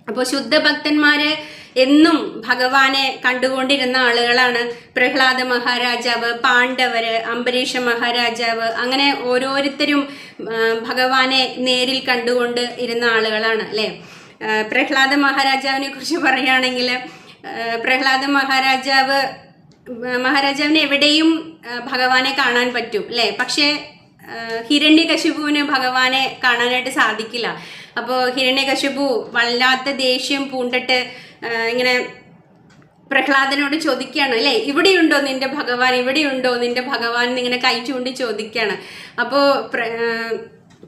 അപ്പോൾ ശുദ്ധഭക്തന്മാര് എന്നും ഭഗവാനെ കണ്ടുകൊണ്ടിരുന്ന ആളുകളാണ്. പ്രഹ്ലാദ മഹാരാജാവ്, പാണ്ഡവര്, അംബരീഷ മഹാരാജാവ്, അങ്ങനെ ഓരോരുത്തരും ഭഗവാനെ നേരിൽ കണ്ടുകൊണ്ട് ഇരുന്ന ആളുകളാണ് അല്ലേ. പ്രഹ്ലാദ മഹാരാജാവിനെ കുറിച്ച് പറയുകയാണെങ്കിൽ, പ്രഹ്ലാദ മഹാരാജാവിന് എവിടെയും ഭഗവാനെ കാണാൻ പറ്റും അല്ലേ. പക്ഷേ ഹിരണ്യകശിപുവിന് ഭഗവാനെ കാണാനായിട്ട് സാധിക്കില്ല. അപ്പോൾ ഹിരണ്യകശിപു വല്ലാത്ത ദേഷ്യം പൂണ്ടിട്ട് ഇങ്ങനെ പ്രഹ്ലാദനോട് ചോദിക്കുകയാണ് അല്ലേ, ഇവിടെയുണ്ടോ നിന്റെ ഭഗവാൻ, ഇവിടെയുണ്ടോ നിന്റെ ഭഗവാൻ എന്നിങ്ങനെ കൈ ചൂണ്ടി ചോദിക്കുകയാണ്. അപ്പോൾ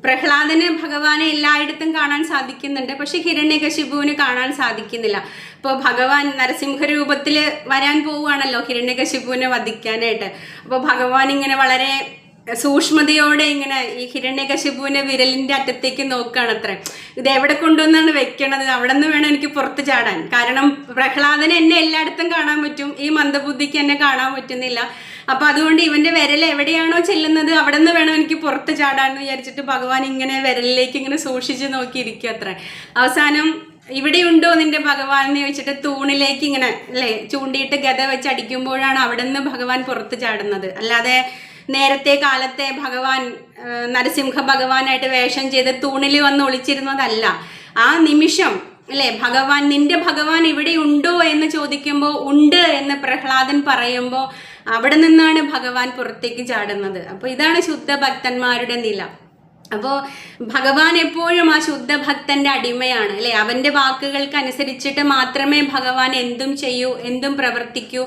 പ്രഹ്ലാദന് ഭഗവാനെ എല്ലായിടത്തും കാണാൻ സാധിക്കുന്നുണ്ട്, പക്ഷെ ഹിരണ്യകശിപുവിന് കാണാൻ സാധിക്കുന്നില്ല. അപ്പോൾ ഭഗവാൻ നരസിംഹ രൂപത്തിൽ വരാൻ പോവുകയാണല്ലോ ഹിരണ്യകശിപുവിനെ വധിക്കാനായിട്ട്. അപ്പോൾ ഭഗവാൻ ഇങ്ങനെ വളരെ സൂക്ഷ്മതയോടെ ഇങ്ങനെ ഈ ഹിരണ്യകശിപുവിന്റെ വിരലിന്റെ അറ്റത്തേക്ക് നോക്കുകയാണ് അത്ര. ഇത് എവിടെ കൊണ്ടുവന്നാണ് വെക്കണത്, അവിടെ നിന്ന് വേണം എനിക്ക് പുറത്ത് ചാടാൻ. കാരണം പ്രഹ്ലാദന് എന്നെ എല്ലായിടത്തും കാണാൻ പറ്റും, ഈ മന്ദബുദ്ധിക്ക് എന്നെ കാണാൻ പറ്റുന്നില്ല. അപ്പൊ അതുകൊണ്ട് ഇവന്റെ വിരൽ എവിടെയാണോ ചെല്ലുന്നത് അവിടെ നിന്ന് വേണം എനിക്ക് പുറത്ത് ചാടാന്ന് വിചാരിച്ചിട്ട് ഭഗവാൻ ഇങ്ങനെ വിരലിലേക്ക് ഇങ്ങനെ സൂക്ഷിച്ച് നോക്കിയിരിക്കുക അത്ര. അവസാനം ഇവിടെയുണ്ടോ നിന്റെ ഭഗവാൻ എന്ന് ചോദിച്ചിട്ട് തൂണിലേക്ക് ഇങ്ങനെ അല്ലേ ചൂണ്ടിയിട്ട് ഗദ വെച്ച് അടിക്കുമ്പോഴാണ് അവിടെ നിന്ന് ഭഗവാൻ പുറത്ത് ചാടുന്നത്. അല്ലാതെ നേരത്തെ കാലത്തെ ഭഗവാൻ നരസിംഹ ഭഗവാനായിട്ട് വേഷം ചെയ്ത് തൂണിൽ വന്ന് ഒളിച്ചിരുന്നതല്ല. ആ നിമിഷം അല്ലേ ഭഗവാൻ, നിന്റെ ഭഗവാൻ ഇവിടെ ഉണ്ടോ എന്ന് ചോദിക്കുമ്പോൾ ഉണ്ട് എന്ന് പ്രഹ്ലാദൻ പറയുമ്പോൾ അവിടെ നിന്നാണ് ഭഗവാൻ പുറത്തേക്ക് ചാടുന്നത്. അപ്പോൾ ഇതാണ് ശുദ്ധഭക്തന്മാരുടെ നില. അപ്പോൾ ഭഗവാൻ എപ്പോഴും ആ ശുദ്ധഭക്തന്റെ അടിമയാണ് അല്ലേ. അവന്റെ വാക്കുകൾക്ക് അനുസരിച്ചിട്ട് മാത്രമേ ഭഗവാൻ എന്തും ചെയ്യൂ, എന്തും പ്രവർത്തിക്കൂ.